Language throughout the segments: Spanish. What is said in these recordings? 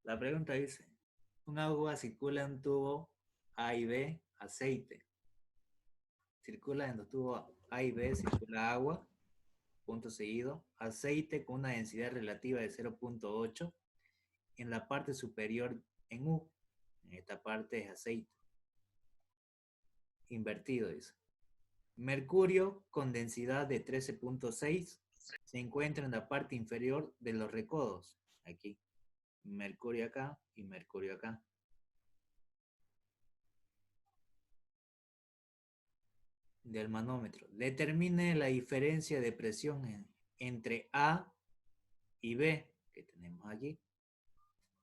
La pregunta dice, un agua circula en un tubo A y B, aceite. Circula en los tubos A y B, circula agua, punto seguido, aceite con una densidad relativa de 0.8 en la parte superior en U. En esta parte es aceite. Invertido, dice. Mercurio con densidad de 13.6 se encuentra en la parte inferior de los recodos. Aquí. Mercurio acá y mercurio acá. Del manómetro. Determine la diferencia de presión entre A y B que tenemos allí.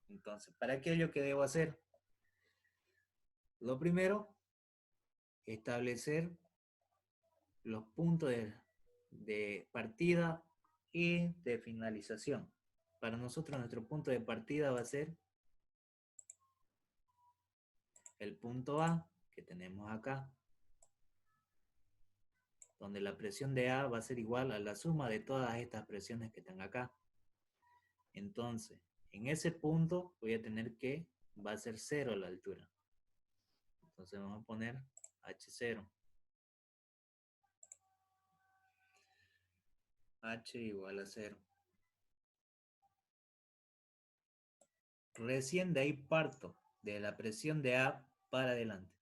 Entonces, ¿para qué es lo que debo hacer? Lo primero, establecer los puntos de partida y de finalización. Para nosotros, nuestro punto de partida va a ser el punto A que tenemos acá, donde la presión de A va a ser igual a la suma de todas estas presiones que están acá. Entonces, en ese punto voy a tener que va a ser 0 la altura. Entonces vamos a poner H0. H igual a 0. Recién de ahí parto de la presión de A para adelante.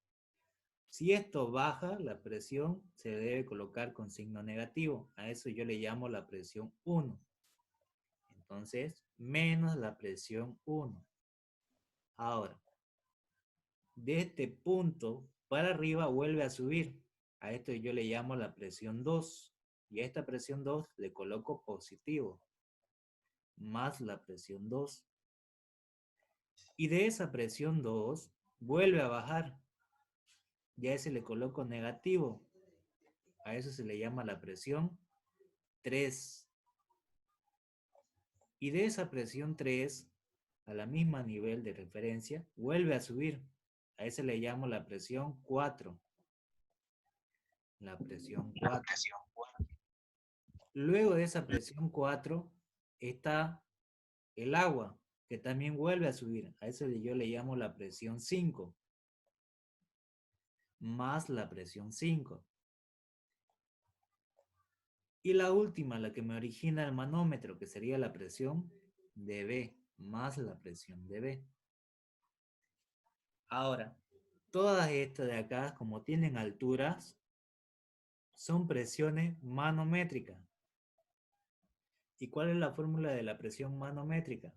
Si esto baja, la presión se debe colocar con signo negativo. A eso yo le llamo la presión 1. Entonces, menos la presión 1. Ahora, de este punto para arriba vuelve a subir. A esto yo le llamo la presión 2. Y a esta presión 2 le coloco positivo. Más la presión 2. Y de esa presión 2 vuelve a bajar. Y a ese le coloco negativo. A eso se le llama la presión 3. Y de esa presión 3, a la misma nivel de referencia, vuelve a subir. A ese le llamo la presión 4. La presión 4. Luego de esa presión 4 está el agua, que también vuelve a subir. A eso yo le llamo la presión 5. Más la presión 5. Y la última, la que me origina el manómetro, que sería la presión de B, más la presión de B. Ahora, todas estas de acá, como tienen alturas, son presiones manométricas. ¿Y cuál es la fórmula de la presión manométrica?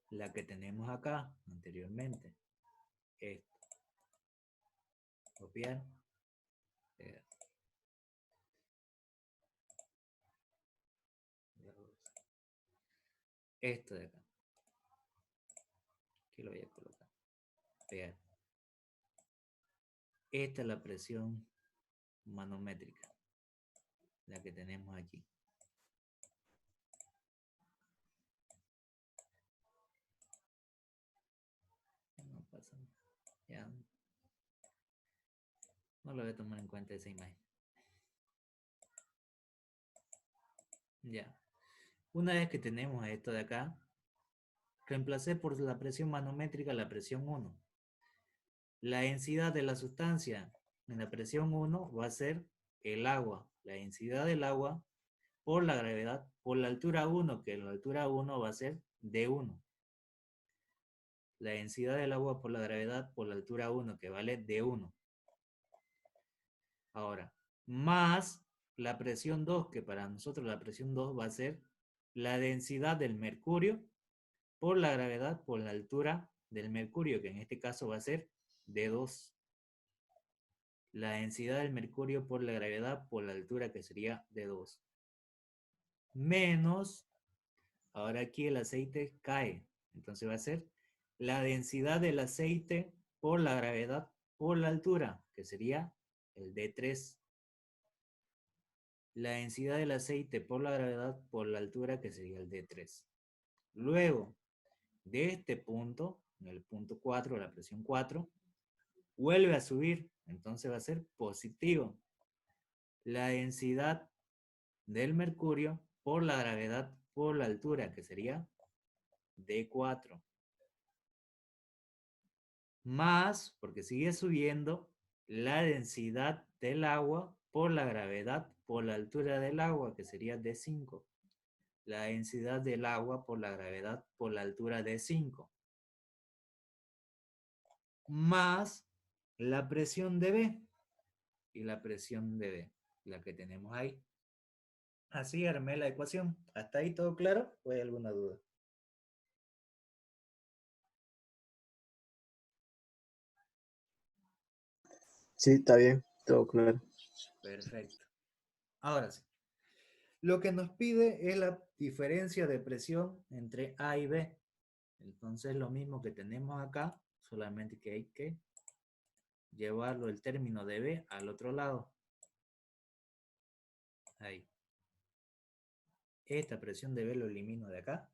La que tenemos acá anteriormente. Esto. Copiar. Esto de acá. Aquí lo voy a colocar. Pegar. Esta es la presión manométrica. La que tenemos aquí. No pasa nada. Ya. No lo voy a tomar en cuenta esa imagen. Ya. Una vez que tenemos esto de acá, reemplacé por la presión manométrica la presión 1. La densidad de la sustancia en la presión 1 va a ser el agua. La densidad del agua por la gravedad, por la altura 1, que la altura 1 va a ser D1. La densidad del agua por la gravedad por la altura 1, que vale D1. Ahora, más la presión 2, que para nosotros la presión 2 va a ser la densidad del mercurio por la gravedad por la altura del mercurio, que en este caso va a ser D2. La densidad del mercurio por la gravedad por la altura, que sería D2. Menos, ahora aquí el aceite cae, entonces va a ser la densidad del aceite por la gravedad por la altura, que sería el D3. La densidad del aceite por la gravedad por la altura, que sería el D3. Luego, de este punto, en el punto 4, la presión 4, vuelve a subir, entonces va a ser positivo. La densidad del mercurio por la gravedad por la altura, que sería D4. Más, porque sigue subiendo, la densidad del agua por la gravedad por la altura del agua, que sería D5. La densidad del agua por la gravedad por la altura D5. Más la presión de B. Y la presión de B, la que tenemos ahí. Así armé la ecuación. ¿Hasta ahí todo claro? ¿O hay alguna duda? Sí, está bien, todo claro. Perfecto. Ahora sí. Lo que nos pide es la diferencia de presión entre A y B. Entonces lo mismo que tenemos acá, solamente que hay que llevarlo el término de B al otro lado. Ahí. Esta presión de B lo elimino de acá.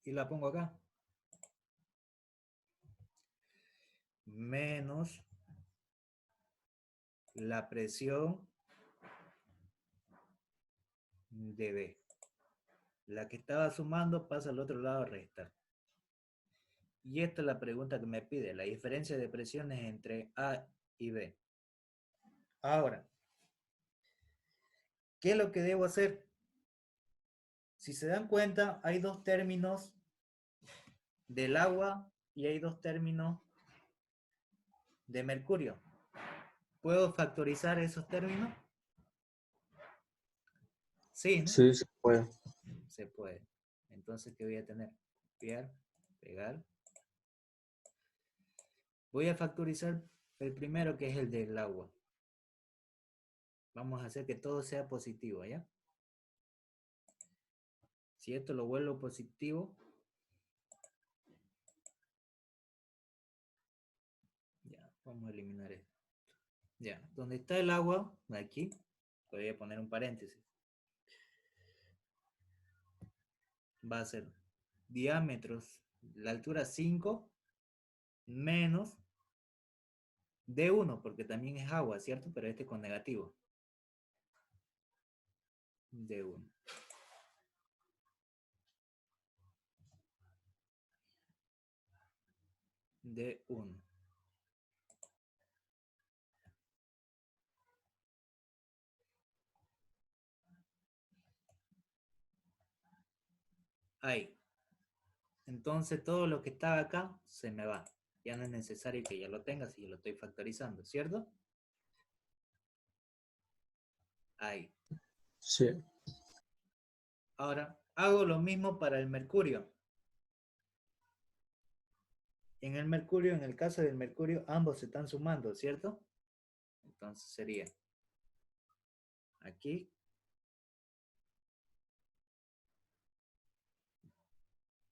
Y la pongo acá. Menos la presión de B. La que estaba sumando pasa al otro lado a restar. Y esta es la pregunta que me pide, la diferencia de presiones entre A y B. Ahora, ¿qué es lo que debo hacer? Si se dan cuenta, hay dos términos del agua y hay dos términos de mercurio. ¿Puedo factorizar esos términos? Sí, ¿no? Sí, se puede. Se puede. Entonces, ¿qué voy a tener? Copiar, pegar. Voy a factorizar el primero, que es el del agua. Vamos a hacer que todo sea positivo, ¿ya? Si esto lo vuelvo positivo, ya, vamos a eliminar esto. Ya, donde está el agua, aquí, voy a poner un paréntesis. Va a ser diámetros, la altura 5 menos D1, porque también es agua, ¿cierto? Pero este con negativo. D1. D1. Ahí. Entonces todo lo que estaba acá se me va. Ya no es necesario que ya lo tenga si yo lo estoy factorizando, ¿cierto? Ahí. Sí. Ahora, hago lo mismo para el mercurio. En el mercurio, en el caso del mercurio, ambos se están sumando, ¿cierto? Entonces sería aquí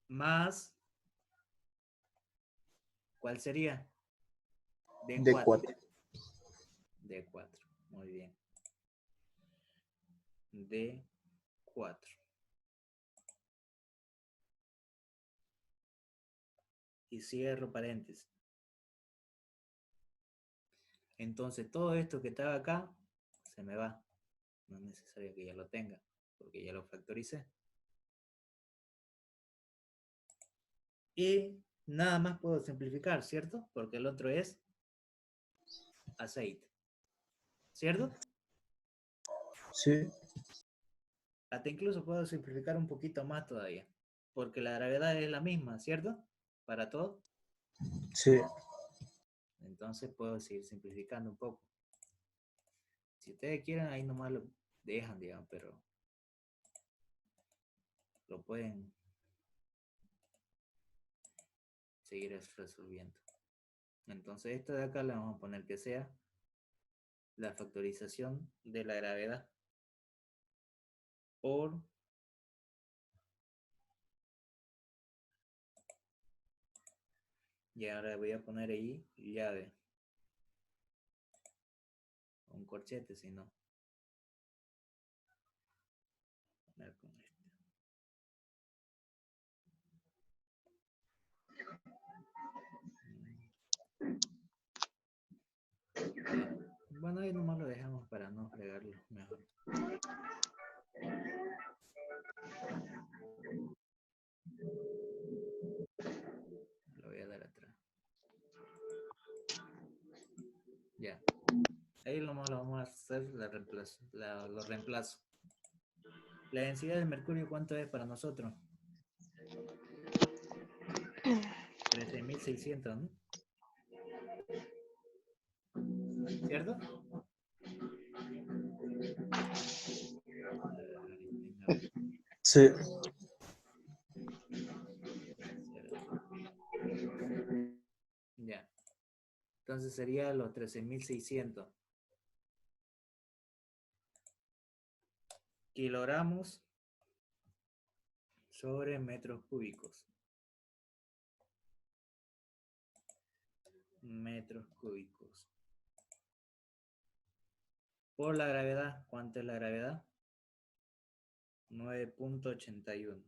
más, ¿cuál sería? D4. D4. D4, muy bien. D4. Y cierro paréntesis. Entonces todo esto que estaba acá se me va. No es necesario que ya lo tenga, porque ya lo factoricé. Y nada más puedo simplificar, ¿cierto? Porque el otro es aceite. ¿Cierto? Sí. Hasta incluso puedo simplificar un poquito más todavía. Porque la gravedad es la misma, ¿cierto? Para todo. Sí. Entonces puedo seguir simplificando un poco. Si ustedes quieren, ahí nomás lo dejan, digamos, pero lo pueden seguir resolviendo. Entonces esto de acá le vamos a poner que sea la factorización de la gravedad por y ahora voy a poner ahí llave un corchete, si no poner con este. Bueno, ahí nomás lo dejamos para no fregarlo mejor. hacer lo reemplazo. La densidad del mercurio, ¿cuánto es para nosotros? 13.600, ¿no? ¿Cierto? Sí. Ya. Entonces sería los 13.600 kilogramos sobre metros cúbicos. Metros cúbicos. Por la gravedad, ¿cuánto es la gravedad? 9.81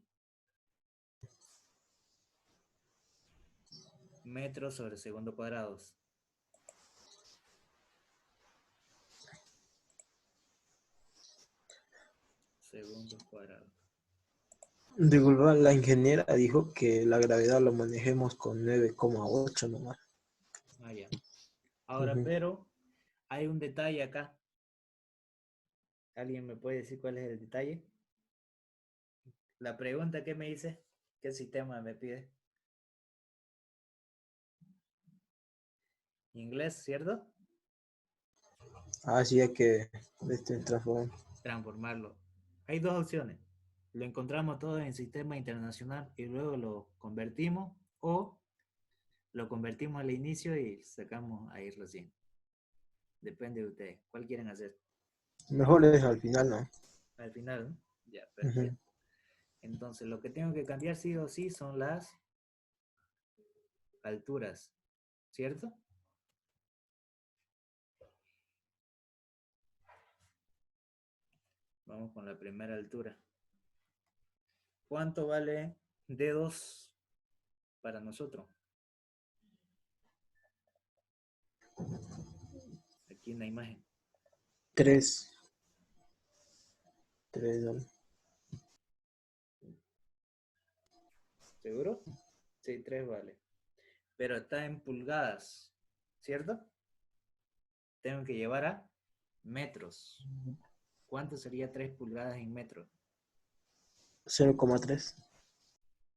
metros sobre segundo cuadrados. Segundos cuadrados. Disculpa, la ingeniera dijo que la gravedad lo manejemos con 9,8 nomás. Ah, ya. Ahora, pero hay un detalle acá. ¿Alguien me puede decir cuál es el detalle? La pregunta que me dice, ¿qué sistema me pide? Inglés, ¿cierto? Así es que Transformarlo. Hay dos opciones. Lo encontramos todo en sistema internacional y luego lo convertimos, o lo convertimos al inicio y sacamos ahí recién. Depende de ustedes. ¿Cuál quieren hacer? mejor es al final, ¿no? Al final, ¿no? Ya, perfecto. Entonces, lo que tengo que cambiar sí o sí son las alturas, ¿cierto? Vamos con la primera altura. ¿Cuánto vale D2 para nosotros? Aquí en la imagen. 3 $3. ¿Seguro? Sí, 3 vale. Pero está en pulgadas, ¿cierto? Tengo que llevar a metros. ¿Cuánto sería 3 pulgadas en metros? 0,3.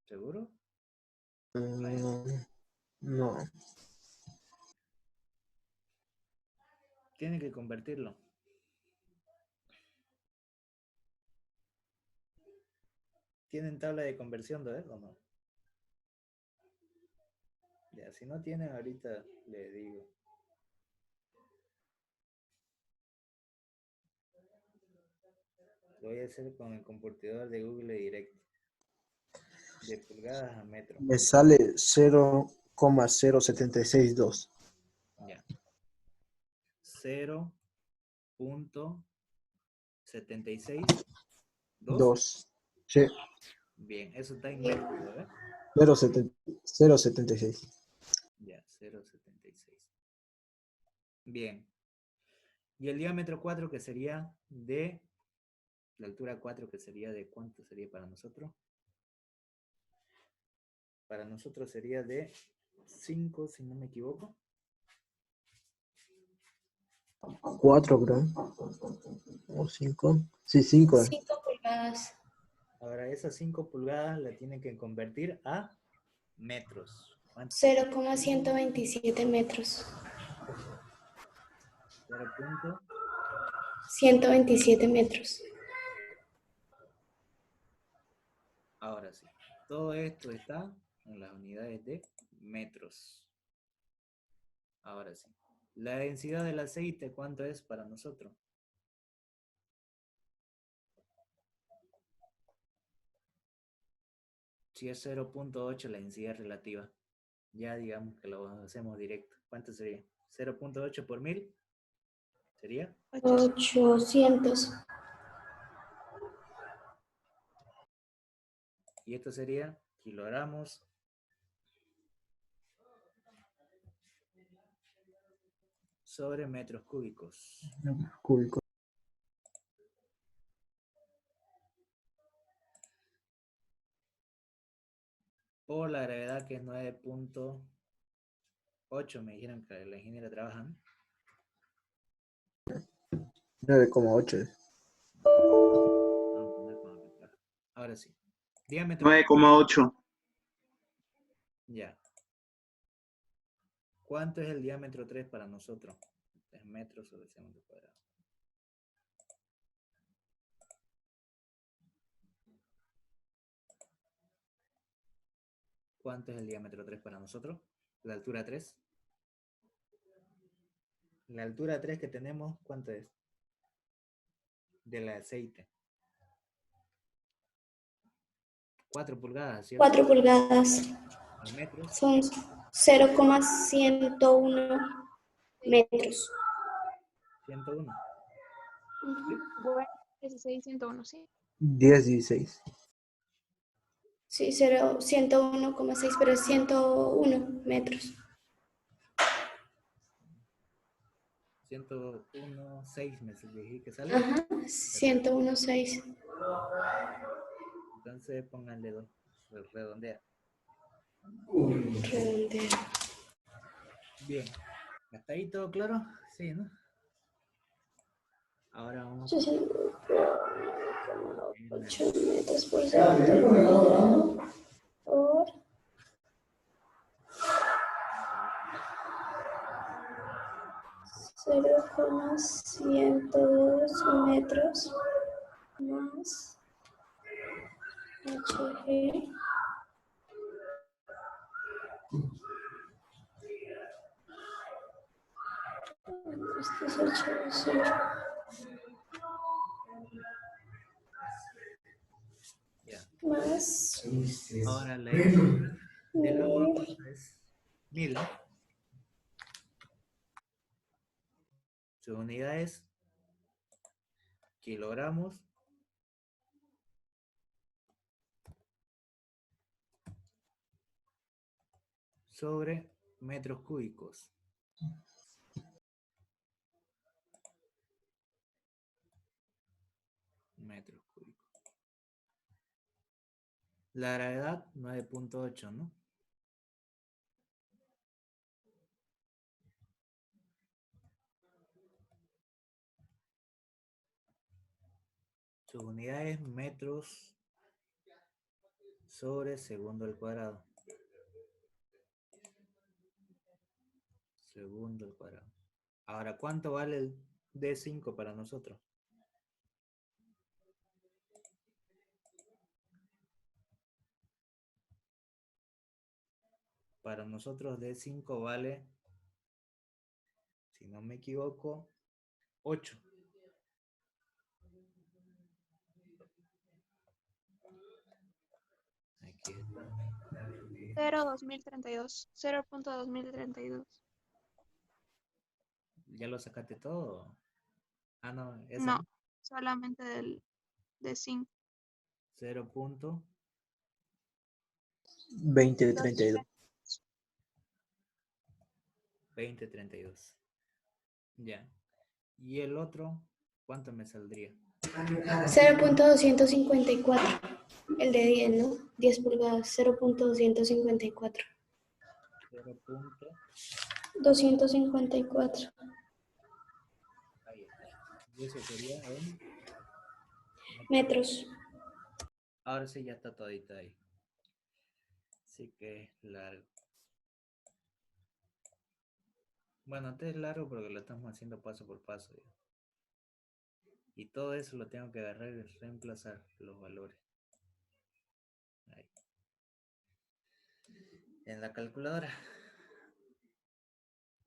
¿Seguro? No. Tiene que convertirlo. ¿Tienen tabla de conversión de él o no? Ya, si no tienen, ahorita le digo. Lo voy a hacer con el convertidor de Google directo. De pulgadas a metro. Me sale 0,0762. Ya. 0.762. 2. Sí. Bien, eso está en metros, ¿verdad? 0,76. Ya, 0.76. Bien. Y el diámetro 4, que sería de... La altura 4, que sería de... ¿Cuánto sería para nosotros? Para nosotros sería de 5, si no me equivoco. 4, creo. O 5. Sí, 5. 5 pulgadas. Ahora, esas 5 pulgadas la tienen que convertir a metros. ¿Cuánto? 0,127 metros. 0. 127 metros. Ahora sí. Todo esto está en las unidades de metros. Ahora sí. La densidad del aceite, ¿cuánto es para nosotros? Si es 0.8 la densidad relativa, ya digamos que lo hacemos directo. ¿Cuánto sería? 0.8 por 1000 sería 800. y esto sería kilogramos sobre metros cúbicos. Cúbico. Por la gravedad, que es 9.8, me dijeron que la ingeniera trabaja, ¿no? 9,8. Vamos a poner con la calculadora. Ahora sí. Diámetro. 9,8. Ya. ¿Cuánto es el diámetro 3 para nosotros? 3 metros sobre segundo cuadrado. ¿Cuánto es el diámetro 3 para nosotros? La altura 3. La altura 3 que tenemos, ¿cuánto es? Del aceite. 4 pulgadas, ¿cierto? 4 pulgadas. Los metros. Son 0,101 metros. 101. Ujú. Bueno, 16, 101, sí. 10, 16. Sí, 101,6, pero es 101 metros. 101,6 me dije que sale. Ajá, 101,6. Entonces pónganle 2. Redondea. Redondeo. Bien. ¿Hasta ahí todo claro? Sí, ¿no? Ahora vamos Sí, sí. a 8 metros por segundo. Por 0,102 metros más HG. Esto es 8, ya. más Ahora la X del agua mil. ¿cuánto es? 1000, ¿no? Su unidad es kilogramos sobre metros cúbicos. Metros cúbicos. La gravedad 9,8, ¿no? Su unidad es metros sobre segundo al cuadrado. Segundo al cuadrado. Ahora, ¿cuánto vale el D5 para nosotros? Para nosotros D5 vale, si no me equivoco, 8. Aquí está. 0,2032. 0,2032. ¿Ya lo sacaste todo? Ah, no, ese No, no. solamente del de 5. 0,2032. 20,32. Ya. ¿Y el otro? ¿Cuánto me saldría? 0,254. El de 10, ¿no? 10 pulgadas. 0,254. 254 Ahí está. Y eso sería en metros. ahora sí ya está todito ahí. Así que es largo. Bueno, este es largo porque lo estamos haciendo paso por paso. ¿Ya? Y todo eso lo tengo que agarrar y reemplazar los valores. Ahí. En la calculadora.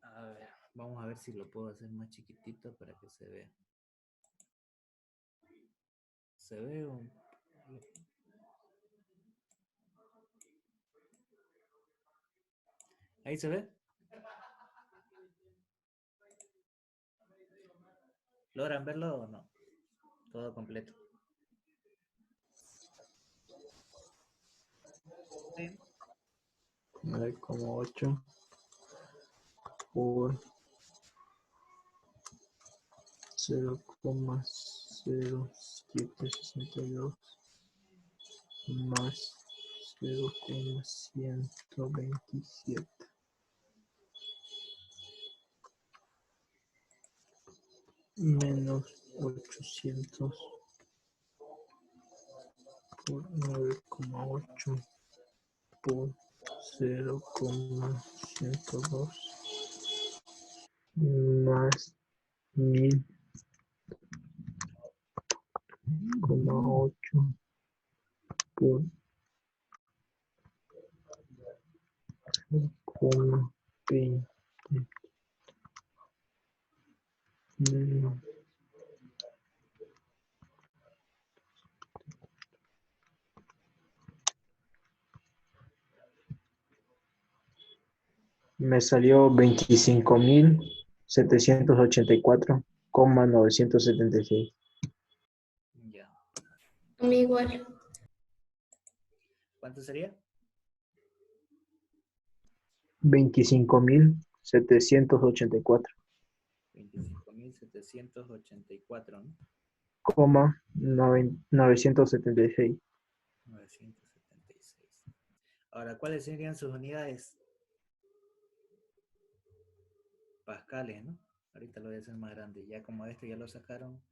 A ver, vamos a ver si lo puedo hacer más chiquitito para que se vea. Se ve un... Ahí se ve. ¿Logran verlo o no? Todo completo. Sí. 9,8 por 0,0762 más 0,127. menos 800 por 9,8 por 0,102 más 1000,8 por 0,20. Me salió 25.784,976. Ya. A mí igual. ¿Cuánto sería? 25.784, 25.784, ¿no? 976. 976. Ahora, ¿cuáles serían sus unidades? Pascales, ¿no? Ahorita lo voy a hacer más grande. Ya como esto ya lo sacaron,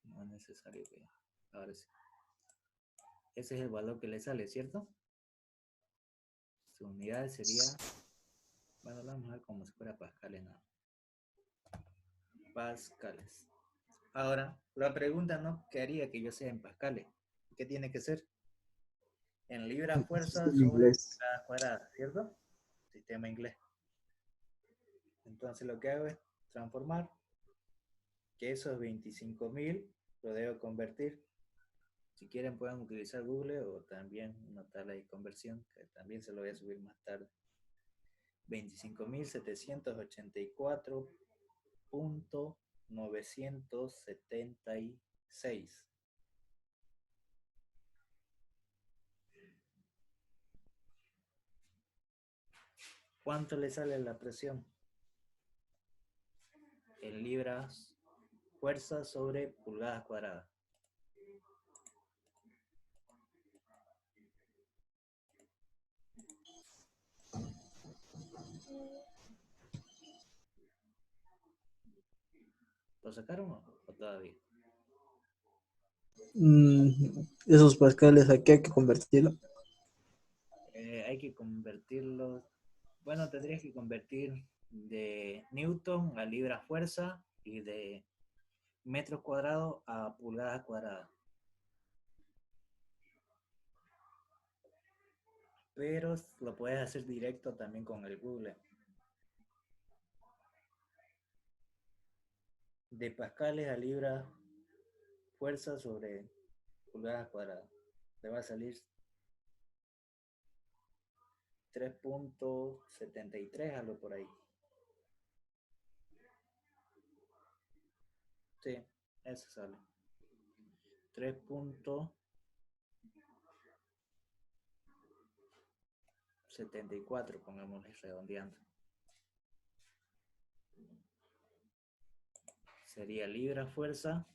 no es necesario que... Ahora sí. Ese es el valor que le sale, ¿cierto? Su unidad sería... Bueno, lo vamos a ver como si fuera pascales, ¿no? Pascales. Ahora, la pregunta, ¿no? ¿Qué haría que yo sea en pascales? ¿Qué tiene que ser? En libra fuerza En sobre inglés. pulgada cuadrada, ¿cierto? Sistema inglés. Entonces lo que hago es transformar que esos 25.000 lo debo convertir. Si quieren pueden utilizar Google o también una tabla de conversión, que también se lo voy a subir más tarde. 25.784.976. ¿Cuánto le sale la presión? En libras fuerza sobre pulgadas cuadradas. ¿Lo sacaron o todavía? Esos pascales aquí hay que convertirlo. Hay que convertirlo. Bueno, tendrías que convertir de Newton a libra fuerza y de metros cuadrados a pulgadas cuadradas. Pero lo puedes hacer directo también con el Google. De pascales a libra fuerza sobre pulgadas cuadradas. Te va a salir 3.73, algo por ahí. Sí, eso sale. 3.74, pongámosle redondeando. Sería libra fuerza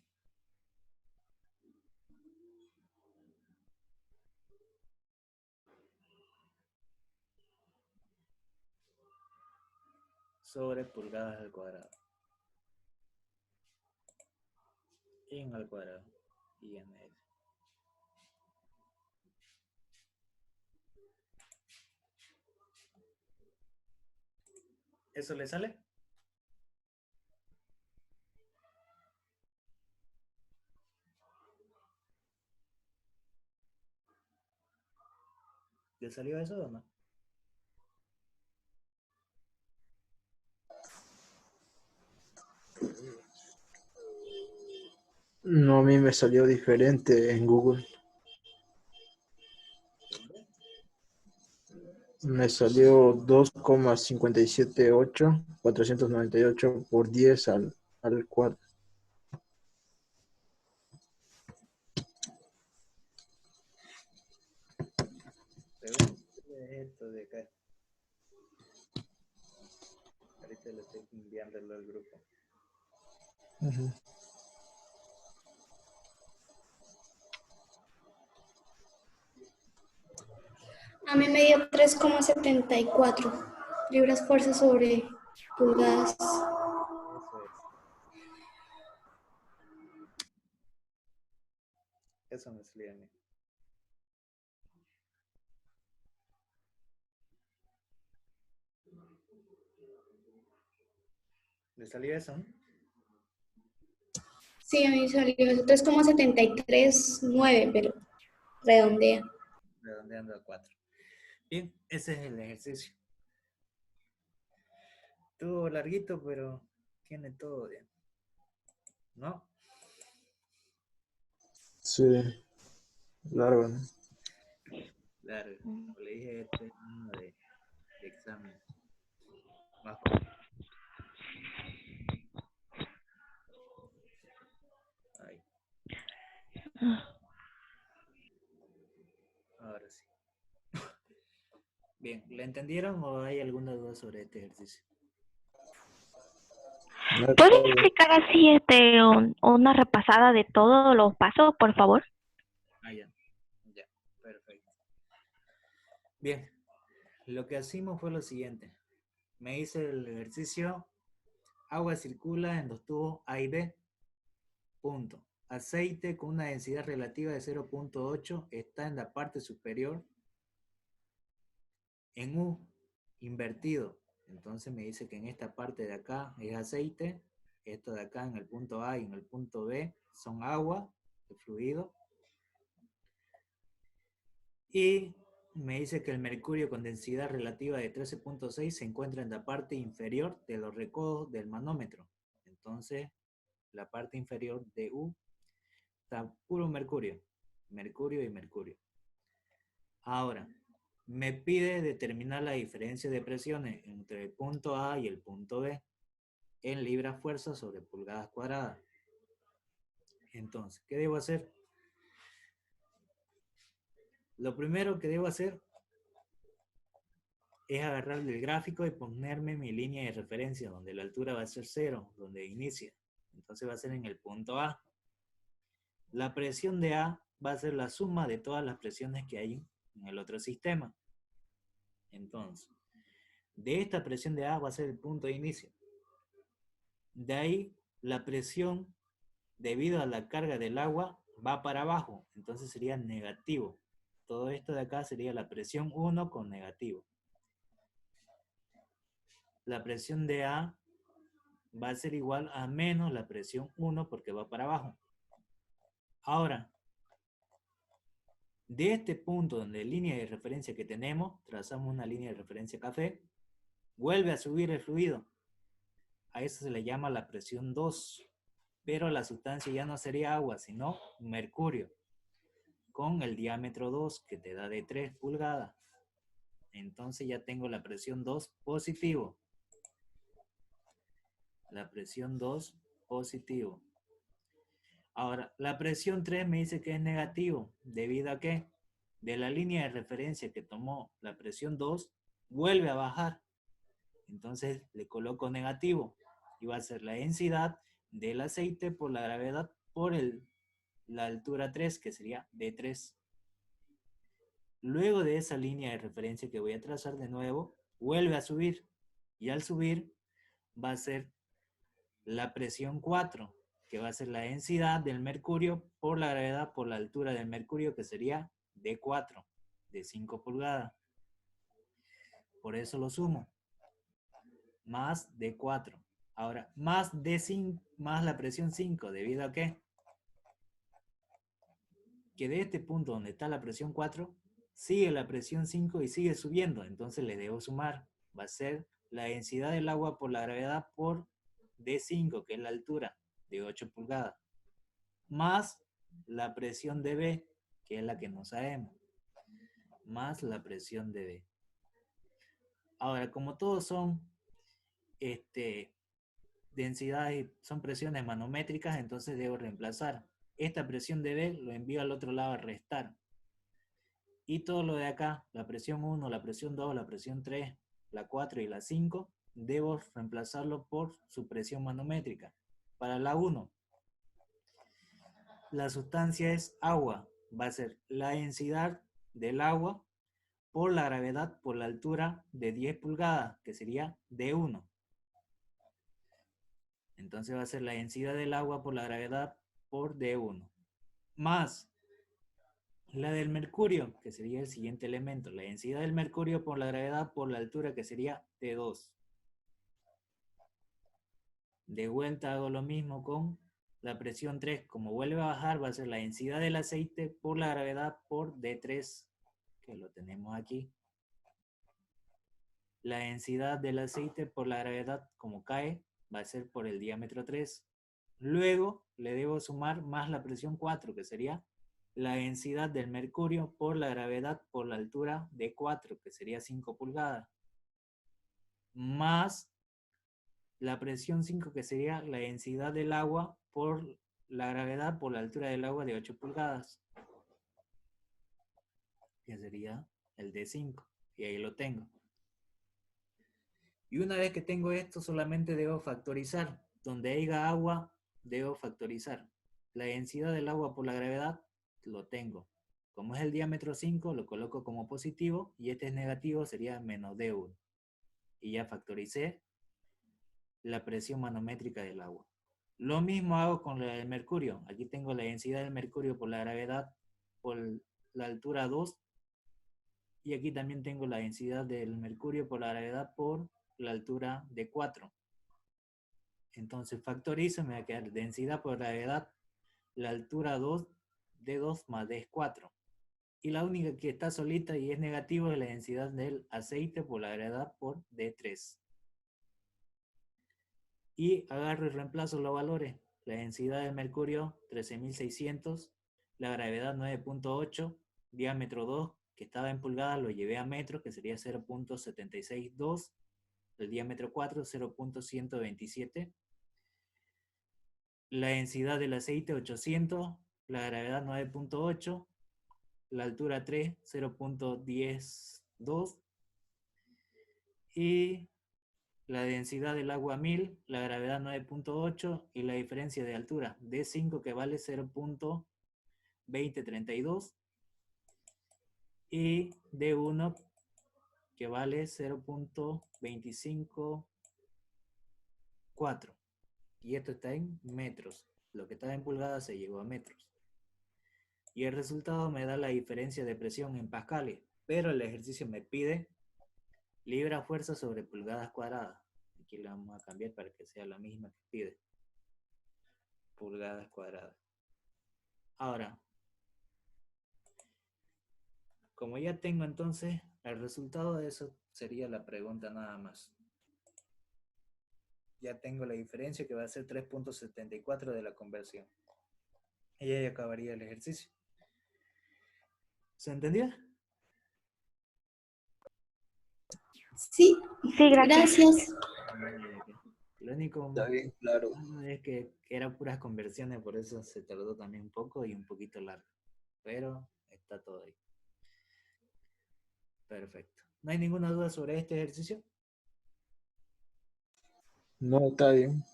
sobre pulgadas al cuadrado. En al cuadrado. Y en el. ¿Eso le sale? ¿Le salió eso o no? No, a mí me salió diferente en Google. Me salió 2,578,498 por 10 al cuadro. Pregúntale esto de acá. Ahorita le estoy enviándolo al grupo. A mí me dio 3,74 libras fuerza sobre pulgadas. Eso es. Eso me salía a mí. ¿Le salió eso? ¿No? Sí, a mí salió 3,739, pero redondea. Redondeando a 4. Bien, ese es el ejercicio. Estuvo larguito, pero tiene todo bien. ¿No? Sí, largo, ¿no? Largo. Como le dije, este es uno de examen. Más corto. Ahí. Ahora sí. Bien, ¿le entendieron o hay alguna duda sobre este ejercicio? No, ¿Puedes todo bien. explicar así una repasada de todos los pasos, por favor? Ah, ya. Ya, perfecto. Bien, lo que hicimos fue lo siguiente. Me hice el ejercicio. Agua circula en los tubos A y B. Punto. Aceite con una densidad relativa de 0.8 está en la parte superior en U, invertido. Entonces me dice que en esta parte de acá es aceite, esto de acá en el punto A y en el punto B son agua, el fluido. Y me dice que el mercurio con densidad relativa de 13.6 se encuentra en la parte inferior de los recodos del manómetro. Entonces, la parte inferior de U está puro mercurio, mercurio y mercurio. Ahora, me pide determinar la diferencia de presiones entre el punto A y el punto B en libras-fuerza sobre pulgadas cuadradas. Entonces, ¿qué debo hacer? Lo primero que debo hacer es agarrar el gráfico y ponerme mi línea de referencia, donde la altura va a ser 0, donde inicia. Entonces va a ser en el punto A. La presión de A va a ser la suma de todas las presiones que hay en el otro sistema. Entonces, de esta presión de A va a ser el punto de inicio. De ahí, la presión, debido a la carga del agua, va para abajo. Entonces sería negativo. Todo esto de acá sería la presión 1 con negativo. La presión de A va a ser igual a menos la presión 1 porque va para abajo. Ahora, de este punto donde línea de referencia que tenemos, trazamos una línea de referencia café, vuelve a subir el fluido. A eso se le llama la presión 2, pero la sustancia ya no sería agua, sino mercurio, con el diámetro 2 que te da de 3 pulgadas. Entonces ya tengo la presión 2 positivo. La presión 2 positivo. Ahora, la presión 3 me dice que es negativo. ¿Debido a qué? De la línea de referencia que tomó la presión 2, vuelve a bajar. Entonces le coloco negativo. Y va a ser la densidad del aceite por la gravedad por la altura 3, que sería D3. Luego de esa línea de referencia que voy a trazar de nuevo, vuelve a subir. Y al subir va a ser la presión 4, que va a ser la densidad del mercurio por la gravedad por la altura del mercurio, que sería D4, de 5 pulgadas. Por eso lo sumo. Más D4. Ahora, más D5, más la presión 5, ¿debido a qué? Que de este punto donde está la presión 4, sigue la presión 5 y sigue subiendo. Entonces le debo sumar. Va a ser la densidad del agua por la gravedad por D5, que es la altura, de 8 pulgadas. Más la presión de B, que es la que no sabemos, más la presión de B. Ahora, como todos son densidades, son presiones manométricas, entonces debo reemplazar. Esta presión de B lo envío al otro lado a restar. Y todo lo de acá, la presión 1, la presión 2, la presión 3, la 4 y la 5, debo reemplazarlo por su presión manométrica. Para la 1, la sustancia es agua, va a ser la densidad del agua por la gravedad por la altura de 10 pulgadas, que sería D1. Entonces va a ser la densidad del agua por la gravedad por D1. Más La del mercurio, que sería el siguiente elemento. La densidad del mercurio por la gravedad por la altura, que sería T2. De vuelta hago lo mismo con la presión 3. Como vuelve a bajar, va a ser la densidad del aceite por la gravedad por D3, que lo tenemos aquí. La densidad del aceite por la gravedad, como cae, va a ser por el diámetro 3. Luego le debo sumar más la presión 4, que sería la densidad del mercurio por la gravedad por la altura de 4, que sería 5 pulgadas, más la presión 5, que sería la densidad del agua por la gravedad por la altura del agua de 8 pulgadas, que sería el D5, y ahí lo tengo. Y una vez que tengo esto, solamente debo factorizar. Donde haya agua, debo factorizar. La densidad del agua por la gravedad, lo tengo. Como es el diámetro 5, lo coloco como positivo, y este es negativo, sería menos D1. Y ya factoricé la presión manométrica del agua. Lo mismo hago con la del mercurio. Aquí tengo la densidad del mercurio por la gravedad por la altura 2. Y aquí también tengo la densidad del mercurio por la gravedad por la altura de 4. Entonces factorizo, me va a quedar densidad por gravedad, la altura 2, D2 más D es 4. Y la única que está solita y es negativo es la densidad del aceite por la gravedad por D3. Y agarro y reemplazo los valores. La densidad del mercurio 13.600, la gravedad 9.8, diámetro 2, que estaba en pulgadas, lo llevé a metros, que sería 0.762, el diámetro 4, 0.127, la densidad del aceite 800, la gravedad 9.8, la altura 3, 0.102, y la densidad del agua 1000, la gravedad 9.8 y la diferencia de altura D5, que vale 0.2032, y D1, que vale 0.254. Y esto está en metros. Lo que estaba en pulgadas se llegó a metros. Y el resultado me da la diferencia de presión en pascales. Pero el ejercicio me pide libra-fuerza sobre pulgadas cuadradas. Aquí le vamos a cambiar para que sea la misma que pide. Pulgadas cuadradas. Ahora, como ya tengo entonces el resultado de eso, sería la pregunta nada más. Ya tengo la diferencia, que va a ser 3.74 de la conversión. Y ahí acabaría el ejercicio. ¿Se entendió? Sí, Sí, gracias. gracias. Lo único Está bien, claro. es que eran puras conversiones, por eso se tardó también un poco y un poquito largo. Pero está todo ahí. Perfecto. ¿No hay ninguna duda sobre este ejercicio? No, está bien.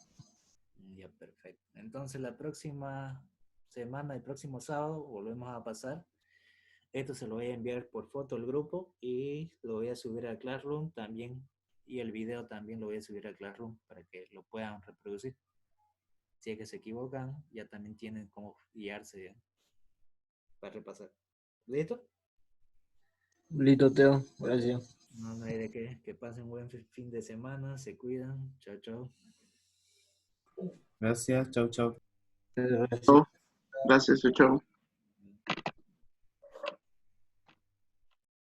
Ya, perfecto. Entonces la próxima semana, el próximo sábado, volvemos a pasar. Esto se lo voy a enviar por foto al grupo y lo voy a subir a Classroom también. Y el video también lo voy a subir a Classroom para que lo puedan reproducir. Si es que se equivocan, ya también tienen cómo guiarse para repasar. ¿Listo? Listo, Teo. Gracias. No hay de qué. Que pasen un buen fin de semana. Se cuidan. Chao, chao. Gracias, chau, chau. Gracias. Gracias, chao.